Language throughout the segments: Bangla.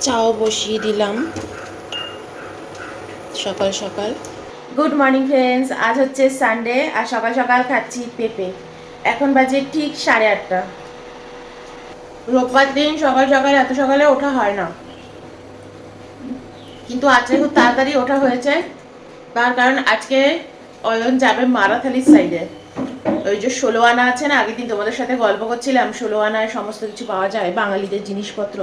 চাও বসিয়ে দিলাম সকাল সকাল। গুড মর্নিং ফ্রেন্ডস, আজ হচ্ছে সানডে আর সকাল সকাল খাচ্ছি পেঁপে। এখন বাজে ঠিক 8:30। রোববার দিন সকাল সকাল এত সকালে ওঠা হয় না, কিন্তু আজকে খুব তাড়াতাড়ি ওঠা হয়েছে। তার কারণ আজকে অয়ন যাবে মারাথালির সাইডে। ওই যে 16 আনা আছে না, আগের দিন তোমাদের সাথে গল্প করছিলাম, 16 আনায় সমস্ত কিছু পাওয়া যায়, বাঙালিদের জিনিসপত্র।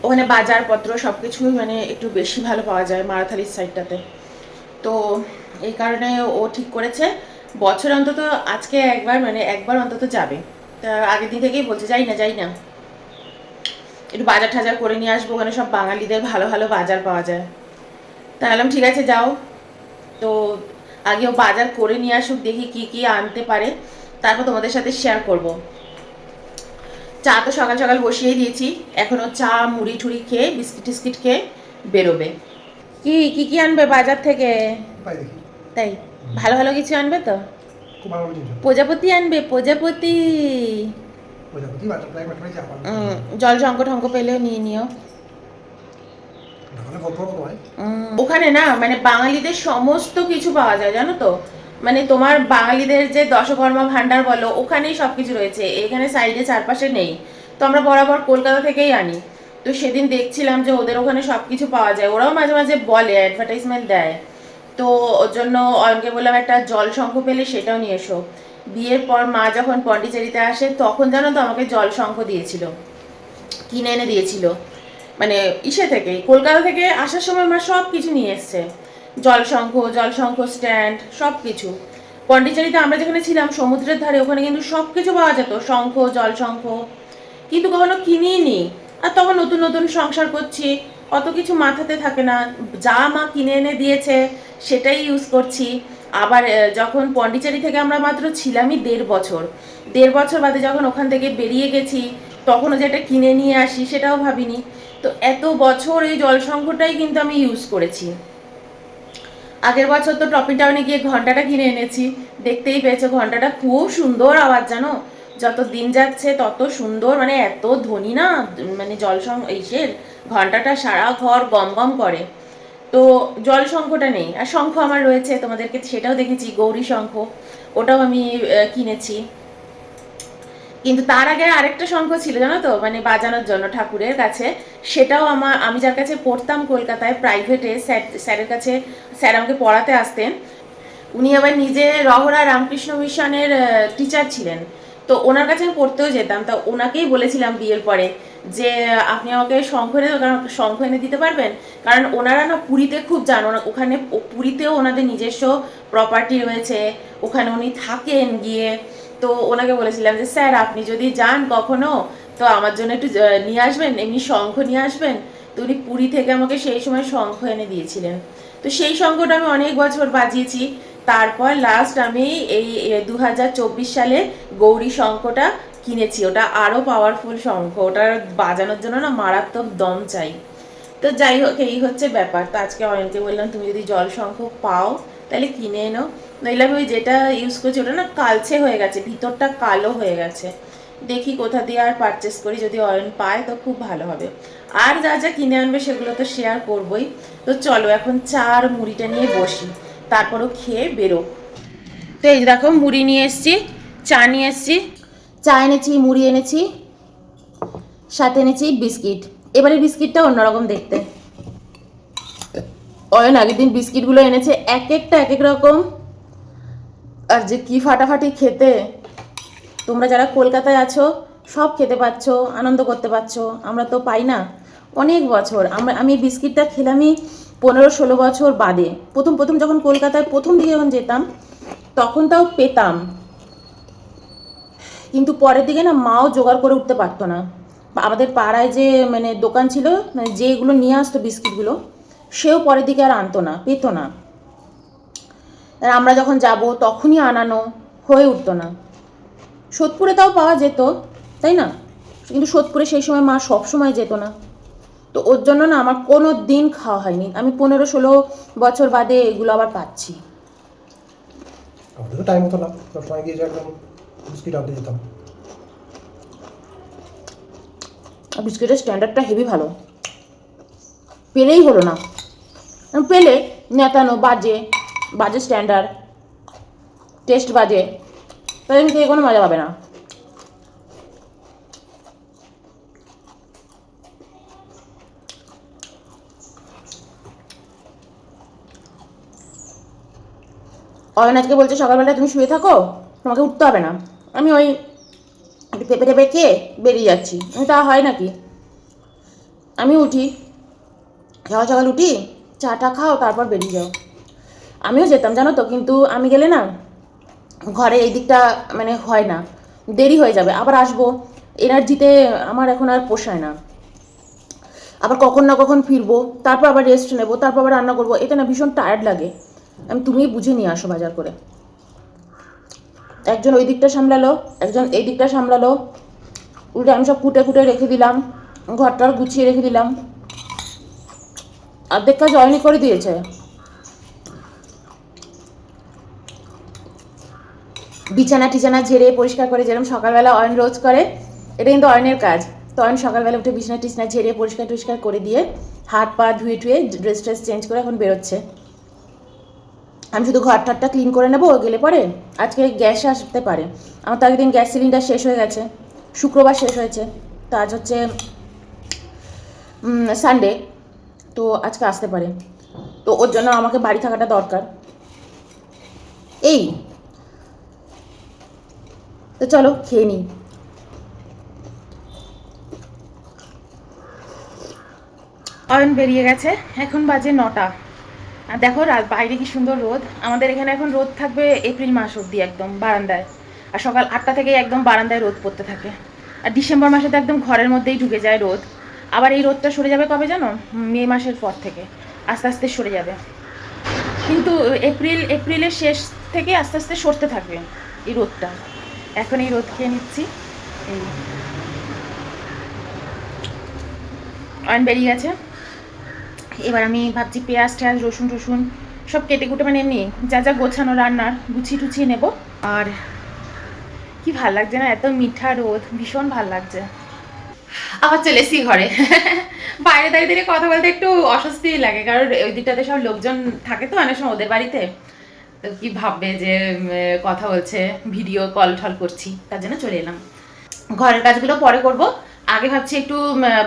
ওখানে বাজারপত্র সব কিছুই মানে একটু বেশি ভালো পাওয়া যায় মারাথালির সাইডটাতে। তো এই কারণে ও ঠিক করেছে বছর অন্তত আজকে একবার অন্তত যাবে। তা আগের দিন থেকেই বলছে যাই না একটু বাজার টাজার করে নিয়ে আসবো, ওখানে সব বাঙালিদের ভালো ভালো বাজার পাওয়া যায়। তা বললাম ঠিক আছে যাও। তো আগে ও বাজার করে নিয়ে আসুক, দেখি কি কি আনতে পারে, তারপর তোমাদের সাথে শেয়ার করব। চা তো সকাল সকাল বসিয়েই দিয়েছি, এখনো চা মুড়ি ঠুড়ি খেয়ে বিস্কিট টিস্কিট খেয়ে বেরোবে। কি কি কি আনবে বাজার থেকে? তাই ভালো ভালো কিছু আনবে তো? প্রজাপতি আনবে, প্রজাপতি। জল ঝঙ্ক ঠঙ্ক পেলেও নিয়ে নিও। ওখানে না মানে বাঙালিদের সমস্ত কিছু পাওয়া যায় জানো তো। মানে তোমার বাঙালিদের যে দশকর্মা ভান্ডার বলো, ওখানেই সবকিছু রয়েছে, এখানে সাইডে চারপাশে নেই। তো আমরা বরাবর কলকাতা থেকেই আনি। তো সেদিন দেখছিলাম যে ওদের ওখানে সবকিছু পাওয়া যায়, ওরাও মাঝে মাঝে বলে, অ্যাডভার্টাইজমেন্ট দেয়। তো ওর জন্য অয়নকে বললাম একটা জল শঙ্খ পেলে সেটাও নিয়ে এসো। বিয়ের পর মা যখন পন্ডিচেরিতে আসে তখন জানো তো আমাকে জল শঙ্খ দিয়েছিল, কিনে এনে দিয়েছিল। মানে ইসে থেকে কলকাতা থেকে আসার সময় মা সব কিছু নিয়ে এসছে, জল শঙ্খ স্ট্যান্ড সব কিছু। পন্ডিচেরিতে আমরা যেখানে ছিলাম সমুদ্রের ধারে, ওখানে কিন্তু সব কিছু পাওয়া যেত, শঙ্খ জল শঙ্খ, কিন্তু কখনো কিনিই নি। আর তখন নতুন নতুন সংসার করছি, অত কিছু মাথাতে থাকে না, যা মা কিনে এনে দিয়েছে সেটাই ইউজ করছি। আবার যখন পন্ডিচেরি থেকে আমরা মাত্র ছিলামই 1.5 বছর, 1.5 বছর বাদে যখন ওখান থেকে বেরিয়ে গেছি, তখনও যেটা কিনে নিয়ে আসি সেটাও ভাবিনি। তো এত বছর এই জল সংকটটাই কিন্তু আমি ইউজ করেছি। আগের বছর তো টপি টাউনে গিয়ে ঘন্টাটা কিনে এনেছি, দেখতেই পেয়েছো ঘন্টাটা খুব সুন্দর আওয়াজ জানো। যত দিন যাচ্ছে তত সুন্দর, মানে এত ধ্বনি না, মানে এইসের ঘন্টাটা সারা ঘর গম গম করে। তো জল শঙ্খটা নেই, আর শঙ্খ আমার রয়েছে, তোমাদেরকে সেটাও দেখেছি, গৌরী শঙ্খ, ওটাও আমি কিনেছি। কিন্তু তার আগে আরেকটা শঙ্খ ছিল জানো তো, মানে বাজানোর জন্য ঠাকুরের কাছে, সেটাও আমি যার কাছে পড়তাম কলকাতায় প্রাইভেটে, স্যারের কাছে, স্যার আমাকে পড়াতে আসতেন। উনি আবার নিজে রহরা রামকৃষ্ণ মিশনের টিচার ছিলেন। তো ওনার কাছে আমি পড়তেও যেতাম, তা ওনাকেই বলেছিলাম বিয়ের পরে যে আপনি আমাকে শঙ্খ এনে, কারণ শঙ্খ এনে দিতে পারবেন, কারণ ওনারা না পুরীতে খুব যান, ওখানে পুরীতেও ওনাদের নিজস্ব প্রপার্টি রয়েছে, ওখানে উনি থাকেন গিয়ে। তো ওনাকে বলেছিলাম যে স্যার আপনি যদি যান কখনো, তো আমার জন্য একটু নিয়ে আসবেন, এমনি শঙ্খ নিয়ে আসবেন। তো উনি পুরী থেকে আমাকে সেই সময় শঙ্খ এনে দিয়েছিলেন। তো সেই শঙ্খটা আমি অনেক বছর বাজিয়েছি। তারপর লাস্ট আমি এই 2024 সালে গৌরী শঙ্খটা কিনেছি, ওটা আরও পাওয়ারফুল শঙ্খ, ওটা বাজানোর জন্য না মারাত্মক দম চাই। তো যাই হোক, এই হচ্ছে ব্যাপার। তো আজকে অয়নকে বললাম তুমি যদি জল শঙ্খ পাও তাহলে কিনে এনো, নইলে আমি ওই যেটা ইউজ করছি ওটা না কালচে হয়ে গেছে, ভিতরটা কালো হয়ে গেছে। দেখি কোথা দিয়ে আর পারচেস করি, যদি অয়ন পায় তো খুব ভালো হবে। আর যা যা কিনে আনবে সেগুলো তো শেয়ার করবই। তো চলো এখন চা আর মুড়িটা নিয়ে বসি, তারপরও খেয়ে বেরো। তো এই দেখো মুড়ি নিয়ে এসছি, চা নিয়ে এসছি, চা এনেছি, মুড়ি এনেছি, সাথে এনেছি বিস্কিট। এবারে বিস্কিটটা অন্যরকম দেখতে। অয়ন আগের দিন বিস্কিটগুলো এনেছে এক একটা এক এক রকম, আর যে কি ফাটাফাটি খেতে। তোমরা যারা কলকাতায় আছো সব খেতে পাচ্ছো, আনন্দ করতে পারছো, আমরা তো পাই না। অনেক বছর আমি বিস্কিটটা খেলামই 15-16 বছর বাদে। প্রথম প্রথম যখন কলকাতায় প্রথম দিকে যখন যেতাম তখন তাও পেতাম, কিন্তু পরের দিকে না মাও জোগাড় করে উঠতে পারতো না। আমাদের পাড়ায় যে মানে দোকান ছিল, মানে যেগুলো নিয়ে আসতো বিস্কিটগুলো, সেও পরের দিকে আর আনতো না, পেতো না। আর আমরা যখন যাব তখনই আনানো হয়ে উঠতো না। সোদপুরে তাও পাওয়া যেত, তাই না? কিন্তু সোদপুরে সেই সময় মা সব সময় যেত না। তো ওর জন্য না আমার কোনো দিন খাওয়া হয়নি, আমি 15-16 বছর বাদে এগুলো আবার পাচ্ছি। আমাদেরও টাইম হতো না, সবসময় গিয়ে একদম বিস্কিট আনতে যেতাম। বিস্কিটের স্ট্যান্ডার্ডটা হেভি ভালো, পেলেই হলো না, পেলে নেতানো বাজে, বাজে স্ট্যান্ডার্ড, টেস্ট বাজে, তাহলে আমি খেয়ে কোনো মজা পাবে না। অয়ন আজকে বলছে সকালবেলা তুমি শুয়ে থাকো, তোমাকে উঠতে হবে না। আমি ওই একটু পেঁপে টেপে খেয়ে বেরিয়ে যাচ্ছি। তা হয় নাকি? আমি উঠি, সকাল সকাল উঠি, চাটা খাও, তারপর বেরিয়ে যাও। আমিও যেতাম জানো তো, কিন্তু আমি গেলে না ঘরে এই দিকটা মানে হয় না, দেরি হয়ে যাবে, আবার আসবো, এনার্জিতে আমার এখন আর পোষায় না। আবার কখন না কখন ফিরবো, তারপর আবার রেস্ট নেবো, তারপর আবার রান্না করবো, এটা না ভীষণ টায়ার্ড লাগে। আমি তুমি বুঝে নিয়ে আসো বাজার করে। একজন ওই দিকটা সামলালো, একজন এই দিকটা সামলালো, উল্টে আমি সব কুটে কুটে রেখে দিলাম, ঘরটার গুছিয়ে রেখে দিলাম, অর্ধেক কাজ অয়নি করে দিয়েছে। বিছানা টিছানা ঝেড়ে পরিষ্কার করে, যেরকম সকালবেলা অয়ন রোজ করে, এটা কিন্তু অয়নের কাজ। তো অয়ন সকালবেলা উঠে বিছানা টিছানা ঝেড়ে পরিষ্কার টরিষ্কার করে দিয়ে হাত পা ধুয়ে টুয়ে ড্রেস ট্রেস চেঞ্জ করে এখন বেরোচ্ছে। আমি শুধু ঘর ঠাটটা ক্লিন করে নেবো গেলে পরে। আজকে গ্যাস আসতে পারে, আমার তো আগের দিন গ্যাস সিলিন্ডার শেষ হয়ে গেছে, শুক্রবার শেষ হয়েছে, তো আজ হচ্ছে সানডে, তো আজকে আসতে পারে, তো ওর জন্য আমাকে বাড়ি থাকাটা দরকার। এই তো চলো খেয়ে নিই। অয়ন বেরিয়ে গেছে, এখন বাজে 9টা। আর দেখো বাইরে কি সুন্দর রোদ, আমাদের এখানে এখন রোদ থাকবে এপ্রিল মাস অবধি একদম বারান্দায়, আর সকাল 8টা থেকে একদম বারান্দায় রোদ পড়তে থাকে। আর ডিসেম্বর মাসে তো একদম ঘরের মধ্যেই ঢুকে যায় রোদ। আবার এই রোদটা সরে যাবে কবে জানো? মে মাসের পর থেকে আস্তে আস্তে সরে যাবে, কিন্তু এপ্রিলের শেষ থেকে আস্তে আস্তে সরতে থাকবে এই রোদটা। এখন এই রোদ খেয়ে নিচ্ছি। এই অয়ন বেরিয়ে গেছে, এবার আমি ভাবছি পেঁয়াজ টেয়াজ রসুন টসুন সব কেটে কুটে মানে এমনি যা যা গোছানো রান্নার গুছিয়ে টুছিয়ে নেব। আর কি ভাল লাগছে না, এত মিঠা রোদ, ভীষণ ভাল লাগছে। আবার চলে এসছি ঘরে। বাইরে দাঁড়িয়ে দাঁড়িয়ে কথা বলতে একটু অস্বস্তি লাগে, কারণ ওই দিকটাতে সব লোকজন থাকে তো অনেক সময় ওদের বাড়িতে, তো কি ভাববে যে কথা বলছে, ভিডিও কল ঠল করছি, তার জন্য চলে এলাম। ঘরের কাজগুলো পরে করব, আগে ভাবছি একটু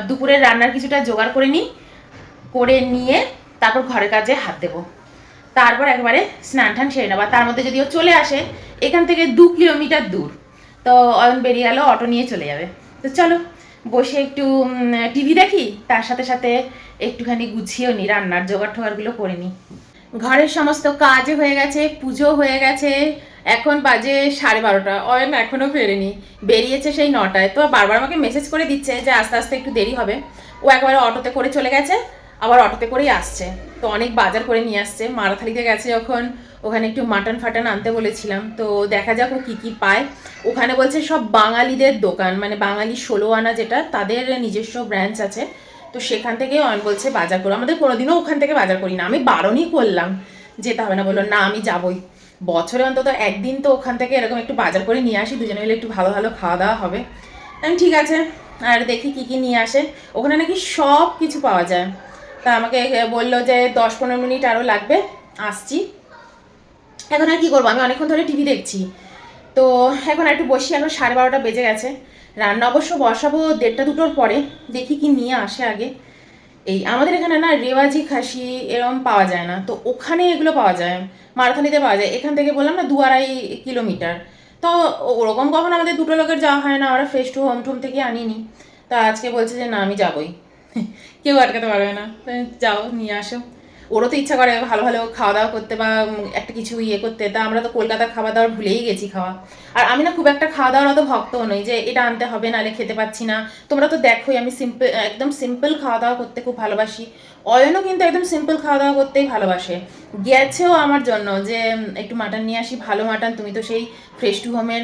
দুপুরের রান্নার কিছুটা জোগাড় করে নিই, করে নিয়ে তারপর ঘরের কাজে হাত দেবো, তারপর একবারে স্নান টান সেরে নেবো। তার মধ্যে যদিও চলে আসে, এখান থেকে 2 কিলোমিটার দূর, তো অয়ন বেরিয়ে গেল, অটো নিয়ে চলে যাবে। তো চলো বসে একটু টিভি দেখি, তার সাথে সাথে একটুখানি গুছিয়েও নিই, রান্নার জোগাড় টোগাড়গুলো করে নিই। ঘরের সমস্ত কাজ হয়ে গেছে, পুজো হয়ে গেছে, এখন বাজে 12:30। অয়ন এখনও ফেরেনি, বেরিয়েছে সেই 9টায়। তো বারবার আমাকে মেসেজ করে দিচ্ছে যে আস্তে আস্তে একটু দেরি হবে। ও একবারে অটোতে করে চলে গেছে, আবার অটোতে করেই আসছে, তো অনেক বাজার করে নিয়ে আসছে। মারাথালিতে গেছে যখন, ওখানে একটু মাটন ফাটন আনতে বলেছিলাম, তো দেখা যাক ও কী কী পায়। ওখানে বলছে সব বাঙালিদের দোকান, মানে বাঙালি 16 আনা যেটা, তাদের নিজস্ব ব্রাঞ্চ আছে, তো সেখান থেকে অয়ন বলছে বাজার করো। আমাদের কোনোদিনও ওখান থেকে বাজার করি না, আমি বারণই করলাম যেতে হবে না, বললো না আমি যাবই, বছরে অন্তত একদিন তো ওখান থেকে এরকম একটু বাজার করে নিয়ে আসি, দুজনে মিলে একটু ভালো ভালো খাওয়া দাওয়া হবে। আমি ঠিক আছে, আর দেখি কী কী নিয়ে আসে। ওখানে নাকি সব কিছু পাওয়া যায়, তা আমাকে বললো যে 10-15 মিনিট আরও লাগবে, আসছি। এখন আর কী করবো, আমি অনেকক্ষণ ধরে টিভি দেখছি, তো এখন একটু বসি, এখন 12:30 বেজে গেছে। রান্না অবশ্য বসাবো 1:30-2টোর পরে, দেখি কি নিয়ে আসে আগে। এই আমাদের এখানে না রেওয়াজি খাসি এরকম পাওয়া যায় না, তো ওখানে এগুলো পাওয়া যায়, মারাথালিতে পাওয়া যায়। এখান থেকে বললাম না 2-2.5 কিলোমিটার, তো ওরকম কখন আমাদের দুটো লোকের যাওয়া হয় না, আমরা ফ্রেশ টু হোম টোম থেকে আনিনি। তা আজকে বলছে যে না আমি যাবই, কেউ আটকাতে পারবে না, যাও নিয়ে আসো। ওরও তো ইচ্ছা করে ভালো ভালো খাওয়া দাওয়া করতে বা একটা কিছু ইয়ে করতে, তা আমরা তো কলকাতার খাওয়া দাওয়া ভুলেই গেছি খাওয়া। আর আমি না খুব একটা খাওয়া দাওয়ার অত ভক্তও নই যে এটা আনতে হবে নাহলে খেতে পাচ্ছি না। তোমরা তো দেখোই আমি একদম সিম্পল খাওয়া দাওয়া করতে খুব ভালোবাসি। অয়নও কিন্তু একদম সিম্পল খাওয়া দাওয়া করতেই ভালোবাসে, গেছেও আমার জন্য যে একটু মাটন নিয়ে আসি, ভালো মাটন, তুমি তো সেই ফ্রেশ টু হোমের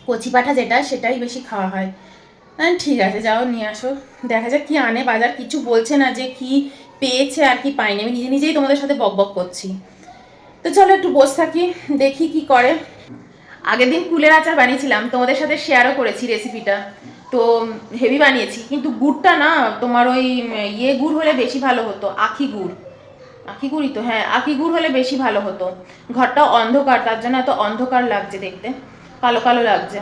কচি পাঠা যেটা, সেটাই বেশি খাওয়া হয়। হ্যাঁ ঠিক আছে, যাও নিয়ে আসো, দেখা যাক কি আনে বাজার। কিছু বলছে না যে কি পেয়েছে আর কি পাইনি, আমি নিজে নিজেই তোমাদের সাথে বক বক করছি। তো চলো একটু বসে থাকি, দেখি কি করে। আগের দিন কুলের আচার বানিয়েছিলাম, তোমাদের সাথে শেয়ারও করেছি রেসিপিটা, তো হেভি বানিয়েছি, কিন্তু গুড়টা না তোমার ওই গুড় হলে বেশি ভালো হতো, আখি গুড়, আখি গুড়ই তো, হ্যাঁ আখি গুড় হলে বেশি ভালো হতো। ঘরটা অন্ধকার, তার জন্য এত অন্ধকার লাগছে দেখতে, কালো কালো লাগছে।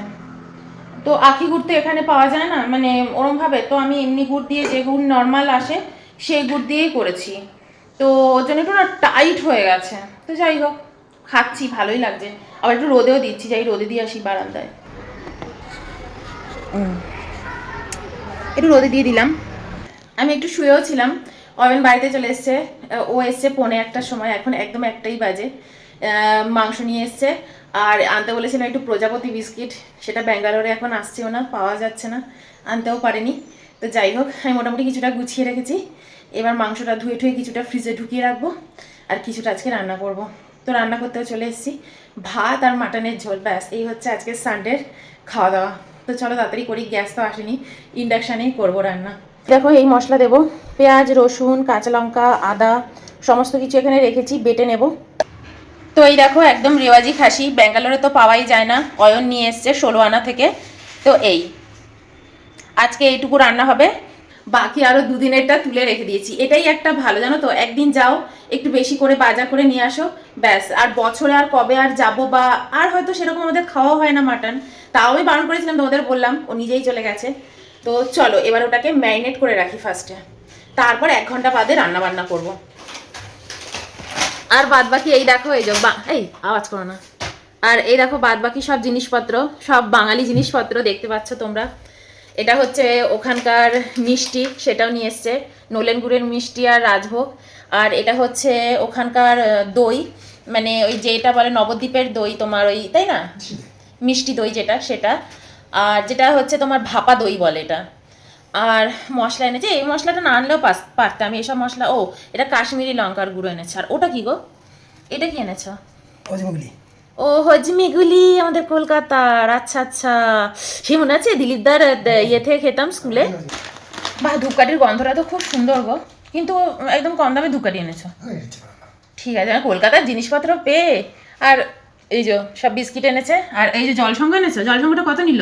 তো আখি গুড় তো এখানে পাওয়া যায় না মানে ওরমভাবে, তো আমি এমনি গুড় দিয়ে, যে গুড় নর্মাল আসে সেই গুড় দিয়েই করেছি। তো ওর জন্য একটু না টাইট হয়ে গেছে। তো যাই হোক, খাচ্ছি, ভালোই লাগছে। আবার একটু রোদেও দিচ্ছি, যাই রোদে দিয়ে আসি বারান্দায়। একটু রোদে দিয়ে দিলাম। আমি একটু শুয়েও ছিলাম, অয়ন বাড়িতে চলে এসছে। ও এসছে 1:45-র সময়, এখন একদম 1টাই বাজে। মাংস নিয়ে এসছে, আর আনতে বলেছিলাম একটু প্রজাপতি বিস্কিট, সেটা ব্যাঙ্গালোরে এখন আসছেও না, পাওয়া যাচ্ছে না, আনতেও পারেনি। তো যাই হোক, আমি মোটামুটি কিছুটা গুছিয়ে রেখেছি। এবার মাংসটা ধুয়ে ঠুয়ে কিছুটা ফ্রিজে ঢুকিয়ে রাখবো, আর কিছুটা আজকে রান্না করব। তো রান্না করতেও চলে এসেছি, ভাত আর মাটনের ঝোল, ব্যাস এই হচ্ছে আজকে সানডের খাওয়া দাওয়া। তো চলো তাড়াতাড়ি করি, গ্যাস তো আসেনি, ইন্ডাকশানেই করবো রান্না। দেখো এই মশলা দেবো, পেঁয়াজ, রসুন, কাঁচা লঙ্কা, আদা সমস্ত কিছু এখানে রেখেছি, বেটে নেব। তো এই দেখো একদম রেওয়াজি খাসি, ব্যাঙ্গালোরে তো পাওয়াই যায় না, অয়ন নিয়ে এসছে 16 আনা থেকে। তো এই আজকে এইটুকু রান্না হবে, বাকি আরও দুদিনেরটা তুলে রেখে দিয়েছি। এটাই একটা ভালো, জানো তো, একদিন যাও একটু বেশি করে বাজার করে নিয়ে আসো, ব্যাস। আর বছরে আর কবে আর যাবো, বা আর হয়তো সেরকম আমাদের খাওয়া হয় না মাটন, তাও আমি বারণ করেছিলাম, তোমাদের বললাম, ও নিজেই চলে গেছে। তো চলো এবার ওটাকে ম্যারিনেট করে রাখি ফার্স্টে, তারপর 1 ঘন্টা বাদে রান্না বান্না করবো। আর বাদ বাকি এই দেখো, এই যে এই আওয়াজ করো না। আর এই দেখো বাদ বাকি সব জিনিসপত্র, সব বাঙালি জিনিসপত্র দেখতে পাচ্ছ তোমরা। এটা হচ্ছে ওখানকার মিষ্টি, সেটাও নিয়ে এসছে, নলেন গুড়ের মিষ্টি আর রাজভোগ। আর এটা হচ্ছে ওখানকার দই, মানে ওই যেটা বলে নবদ্বীপের দই তোমার, ওই তাই না, মিষ্টি দই যেটা, সেটা। আর যেটা হচ্ছে তোমার ভাপা দই বলে এটা। আর মশলা এনেছে, এই মশলাটা না আনলেও পারতাম, এসব মশলা। ও এটা কাশ্মীরি লঙ্কার গুঁড়ো এনেছে। আর ওটা কি গো, এটা কি এনেছো? ও হজমিগুলি, আমাদের কলকাতার। আচ্ছা আচ্ছা, সে মনে আছে দিলীপদার ইয়ে থেকে খেতাম স্কুলে। বা ধূপকাঠির গন্ধটা তো খুব সুন্দর গো, কিন্তু একদম কম দামে ধূপকাঠি এনেছো। ঠিক আছে, কলকাতার জিনিসপত্র পেয়ে। আর এই যে সব বিস্কিট এনেছে, আর এই যে জলসংঘ এনেছো, জলসংঘটা কত নিল?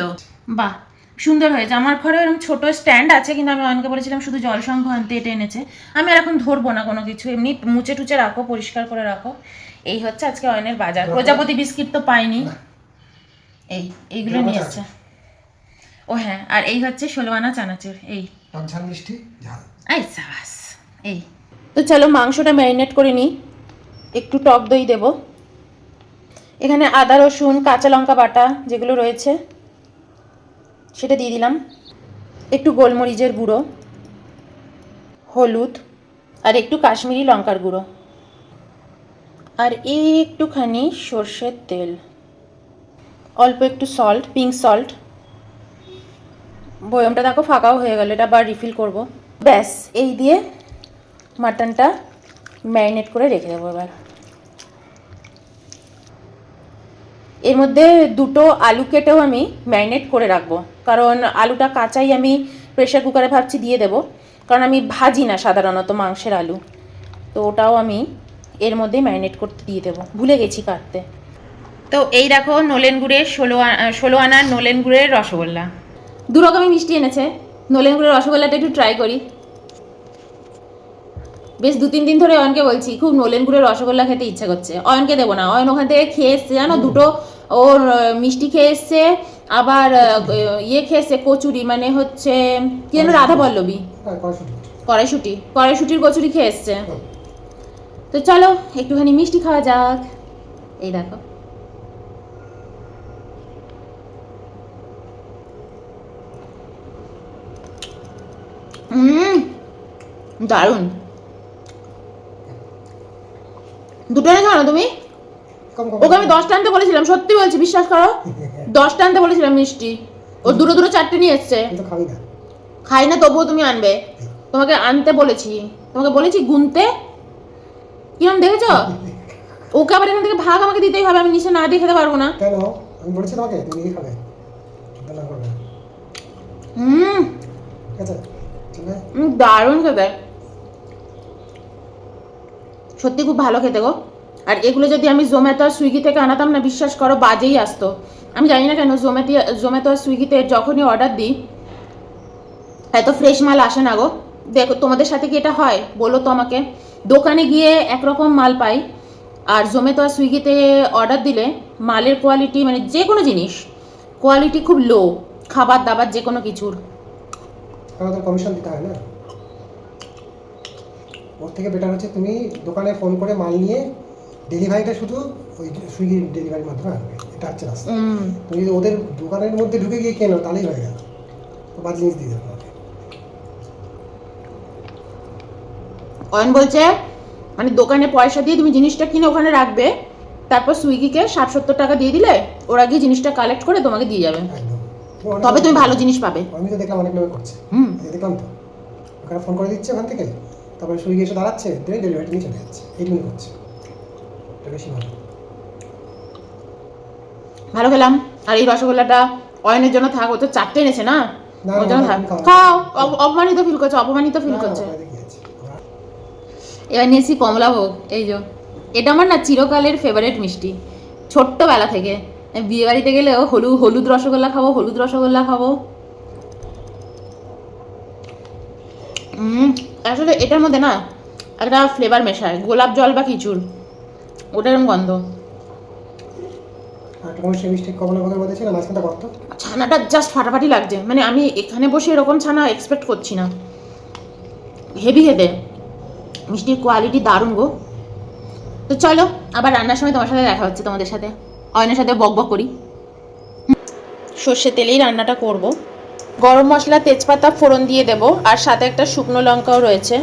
বাহ সুন্দর হয়েছে। আমার ঘরে এরকম ছোট স্ট্যান্ড আছে, কিন্তু আমি অনেকে বলেছিলাম শুধু জলসংঘ আনতে, এটা এনেছে। আমি আর এখন ধরবো না কোনো কিছু, এমনি মুছে টুচে রাখো, পরিষ্কার করে রাখো। এই হচ্ছে আজকে অয়নের বাজার। প্রজাপতি বিস্কিট তো পাইনি, এইগুলো নিয়ে এসছে। ও হ্যাঁ, আর এই হচ্ছে 16 আনা চানাচুর, এই মিষ্টি ঝাল। এই সাবাস। এই তো চলো মাংসটা ম্যারিনেট করে নিই। একটু টক দই দেব, এখানে আদা রসুন কাঁচা লঙ্কা বাটা যেগুলো রয়েছে সেটা দিয়ে দিলাম, একটু গোলমরিচের গুঁড়ো, হলুদ, আর একটু কাশ্মীরি লঙ্কার গুঁড়ো, আর একটুখানি সর্ষের তেল, অল্প একটু সল্ট, পিঙ্ক সল্ট। বয়মটা দেখো ফাঁকাও হয়ে গেল, এটা আবার রিফিল করব। ব্যাস এই দিয়ে মাটনটা ম্যারিনেট করে রেখে দেবো। এবার এর মধ্যে 2টো আলু কেটেও আমি ম্যারিনেট করে রাখবো, কারণ আলুটা কাঁচাই আমি প্রেশার কুকারে ভাবছি দিয়ে দেবো, কারণ আমি ভাজি না সাধারণত মাংসের আলু। তো ওটাও আমি এর মধ্যে ম্যারিনেট করতে দিয়ে দেবো, ভুলে গেছি কাটতে। তো এই দেখো নলেন গুড়ের 16 আনার নলেন গুড়ের রসগোল্লা। 2 রকমের মিষ্টি এনেছে, নলেন গুড়ের রসগোল্লাটা একটু ট্রাই করি। বেশ 2-3 দিন ধরে অয়নকে বলছি খুব নলেন গুড়ের রসগোল্লা খেতে ইচ্ছা করছে। অয়নকে দেবো না, অয়ন ওখান থেকে খেয়ে এসছে জানো, 2টো ওর মিষ্টি খেয়ে এসছে, আবার ইয়ে খেয়ে এসছে কচুরি, মানে হচ্ছে কি যেন, রাধা পল্লবী, কড়াইশুটির কচুরি খেয়ে এসছে। তো চলো একটুখানি মিষ্টি খাওয়া যাক। এই দেখো দারুণ। 2টো এনেছো না তুমি? ওকে আমি 10টা আনতে বলেছিলাম, সত্যি বলছি, বিশ্বাস করো, 10টা আনতে বলেছিলাম মিষ্টি, ও 2 4টে নিয়ে এসছে। খাই না তবুও তুমি আনবে, তোমাকে আনতে বলেছি, তোমাকে বলেছি গুনতে। কিরম দেখেছো? ওকে আবার এখান থেকে ভাগ আমাকে দিতেই হবে, আমি নিচে না দিয়ে খেতে পারবো না। কেন? আমি বলেছি তোমাকে তুমি কি খাবে? দারুণ খেতে, সত্যি খুব ভালো খেতে গো। আর এগুলো যদি আমি জোম্যাটো আর সুইগি থেকে আনাতাম না, বিশ্বাস করো বাজেই আসতো। আমি জানি না কেন জোম্যাটো আর সুইগিতে যখনই অর্ডার দিই এত ফ্রেশ মাল আসে না গো। দেখো তোমাদের সাথে কি এটা হয় বলো তো আমাকে। দোকানে গিয়ে একরকম মাল পাই, আর জোম্যাটো আর সুইগিতে অর্ডার দিলে মালের কোয়ালিটি মানে যে কোনো জিনিস কোয়ালিটি খুব লো, খাবার দাবার যে কোনো কিছুর। আমাদের কমিশন দিতে হয় না, ওর থেকে বেটার হচ্ছে তুমি দোকানে ফোন করে মাল নিয়ে ডেলিভারিটা শুধু ওই সুইগির ডেলিভারির মাধ্যমে আনবে, এটা হচ্ছে রাস্তা। তুমি যদি ওদের দোকানের মধ্যে ঢুকে গিয়ে কেনো তাহলেই হয়ে গেল, তো বাদ জিনিস দিয়ে দেবো। অয়ন বলছে মানে দোকানে পয়সা দিয়ে তুমি জিনিসটা কিনে ওখানে রাখবে, তারপর সুইগিকে 60-70 টাকা দিয়ে দিলে ওরা গিয়ে জিনিসটা কালেক্ট করে তোমাকে দিয়ে যাবে, একদম, তবে তুমি ভালো জিনিস পাবে। আমি তো দেখলাম অনেক লোক করছে, দেখলাম তো ওখানে ফোন করে দিচ্ছে ওখান থেকে, তারপরে সুইগি এসে দাঁড়াচ্ছে, দিয়ে ডেলিভারি নিয়ে চলে যাচ্ছে, এইটুকুনি করছে, এটা বেশি ভালো। ভালো খেলাম। আর এই রসগোল্লাটা অয়নের জন্য থাক, ও তো 4টে এনেছে না, না, ওর জন্য থাক। খাও, অপমানিত ফিল করছে, অপমানিত ফিল করছে। এবার নিয়েছি কমলাভোগ। এই যে এটা আমার না চিরকালের ফেভারিট মিষ্টি, ছোট্টবেলা থেকে। বিয়ে বাড়িতে গেলেও হলুদ রসগোল্লা খাবো, হলুদ রসগোল্লা খাবো। আসলে এটার মধ্যে না একটা ফ্লেভার মেশায়, গোলাপ জল বা খিচুর, ওটার গন্ধ। ছানাটা জাস্ট ফাটাফাটি লাগছে, মানে আমি এখানে বসে এরকম ছানা এক্সপেক্ট করছি না। হেভি খেতে, মিষ্টির কোয়ালিটি দারুণ গো। তো চলো আবার রান্নার সময় তোমার সাথে দেখা হচ্ছে, তোমাদের সাথে অয়নের সাথে বক বক করি। সর্ষে তেলেই রান্নাটা করব। গরম মশলা তেজপাতা ফোড়ন দিয়ে দেব, আর সাথে একটা শুকনো লঙ্কাও রয়েছে,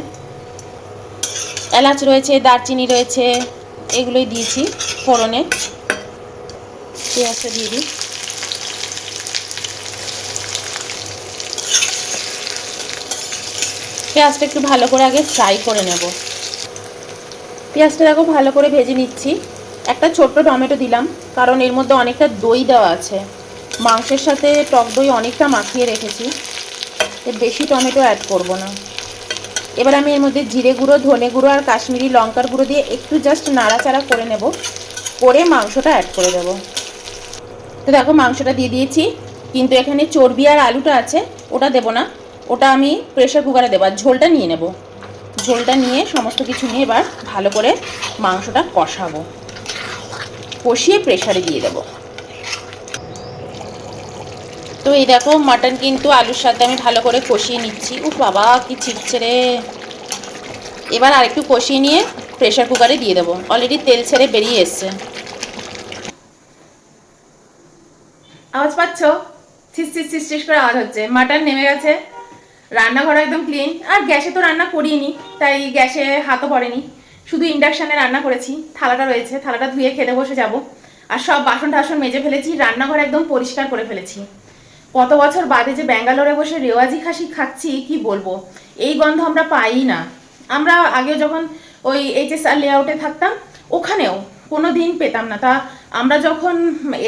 এলাচ রয়েছে, দারচিনি রয়েছে, এগুলোই দিয়েছি ফোড়নে। পেঁয়াজটা দিয়ে দিই। পেঁয়াজটা একটু ভালো করে আগে ফ্রাই করে নেব। পেঁয়াজটা দেখো ভালো করে ভেজে নিচ্ছি। একটা ছোট্ট টমেটো দিলাম, কারণ এর মধ্যে অনেকটা দই দেওয়া আছে, মাংসের সাথে টক দই অনেকটা মাখিয়ে রেখেছি, এর বেশি টমেটো অ্যাড করব না। এবার আমি এর মধ্যে জিরে গুঁড়ো, ধনে গুঁড়ো আর কাশ্মীরি লঙ্কার গুঁড়ো দিয়ে একটু জাস্ট নাড়াচাড়া করে নেব, করে মাংসটা অ্যাড করে দেব। তো দেখো মাংসটা দিয়ে দিয়েছি, কিন্তু এখানে চর্বি আর আলুটা আছে, ওটা দেব না, ওটা আমি প্রেশার কুকারে দেবো। আর ঝোলটা নিয়ে নেব, ঝোলটা নিয়ে সমস্ত কিছু নিয়ে এবার ভালো করে মাংসটা কষাবো, কষিয়ে প্রেশারে দিয়ে দেব। তো এই দেখো মাটন কিন্তু আলুর সাথে আমি ভালো করে কষিয়ে নিচ্ছি। উফ বাবা কি ছিটছে রে। এবার আরেকটু কষিয়ে নিয়ে প্রেশার কুকারে দিয়ে দেবো, অলরেডি তেল ছেড়ে বেরিয়ে এসছে। আওয়াজ পাচ্ছ? ছিস ছিস ছিস ছিস করে আওয়াজ হচ্ছে। মাটন নেমে গেছে, রান্নাঘর একদম ক্লিন। আর গ্যাসে তো রান্না করিনি, তাই গ্যাসে হাতও পড়েনি, শুধু ইন্ডাকশানে রান্না করেছি। থালাটা রয়েছে, থালাটা ধুয়ে খেতে বসে যাব। আর সব বাসন টাসন মেজে ফেলেছি, রান্নাঘর একদম পরিষ্কার করে ফেলেছি। কত বছর বাদে যে ব্যাঙ্গালোরে বসে রেওয়াজি খাসি খাচ্ছি কি বলবো, এই গন্ধ আমরা পাই না। আমরা আগে যখন ওই HSR লেআউটে থাকতাম ওখানেও কোনো দিন পেতাম না। তা আমরা যখন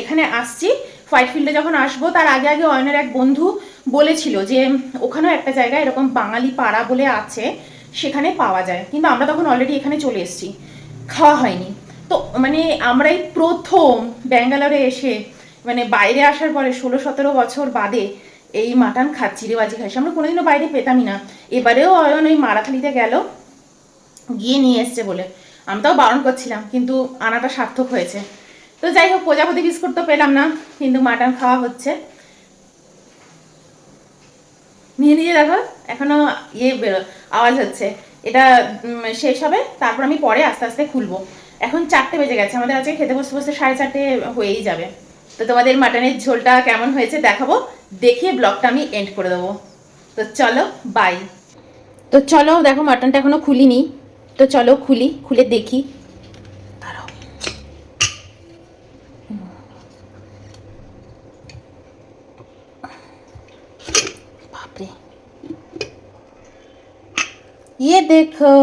এখানে আসছি হোয়াইটফিল্ডে যখন আসবো, তার আগে আগে অয়নের এক বন্ধু বলেছিল যে ওখানেও একটা জায়গায় এরকম বাঙালি পাড়া বলে আছে, সেখানে পাওয়া যায়। কিন্তু আমরা তখন অলরেডি এখানে চলে এসেছি, খাওয়া হয়নি। তো মানে আমরাই প্রথম ব্যাঙ্গালোরে এসে, মানে বাইরে আসার পরে 16-17 বছর বাদে এই মাটন খাচ্ছি, রেওয়াজি খাচ্ছি। আমরা কোনোদিনও বাইরে পেতামই না। এবারেও অয়ন ওই মারাখালিতে গেল, গিয়ে নিয়ে এসছে বলে, আমি তাও বারণ করছিলাম, কিন্তু আনাটা সার্থক হয়েছে। তো যাই হোক, প্রজাপতি বিস্কুট তো পেলাম না, কিন্তু মাটন খাওয়া হচ্ছে। নিয়ে নিয়ে দেখো এখনো আওয়াজ হচ্ছে। এটা শেষ হবে, তারপর আমি পরে আস্তে আস্তে খুলবো। এখন 4টে বেজে গেছে, আমাদের আজকে খেতে বসতে বসতে 4:30 হয়েই যাবে। তো তোমাদের মাটনের ঝোলটা কেমন হয়েছে দেখাবো, দেখিয়ে ব্লগটা আমি এন্ড করে দেবো। তো চলো বাই। তো চলো দেখো মাটনটা এখনো খুলিনি, তো চলো খুলে দেখি। বাপরে, ইয়ে দেখো,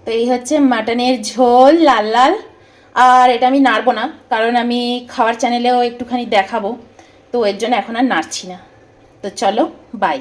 তো এই হচ্ছে মাটনের ঝোল লাল লাল। আর এটা আমি নাড়বো না, কারণ আমি খাওয়ার চ্যানেলেও একটুখানি দেখাবো, তো এর জন্য এখন আর নাড়ছি না। তো চলো বাই।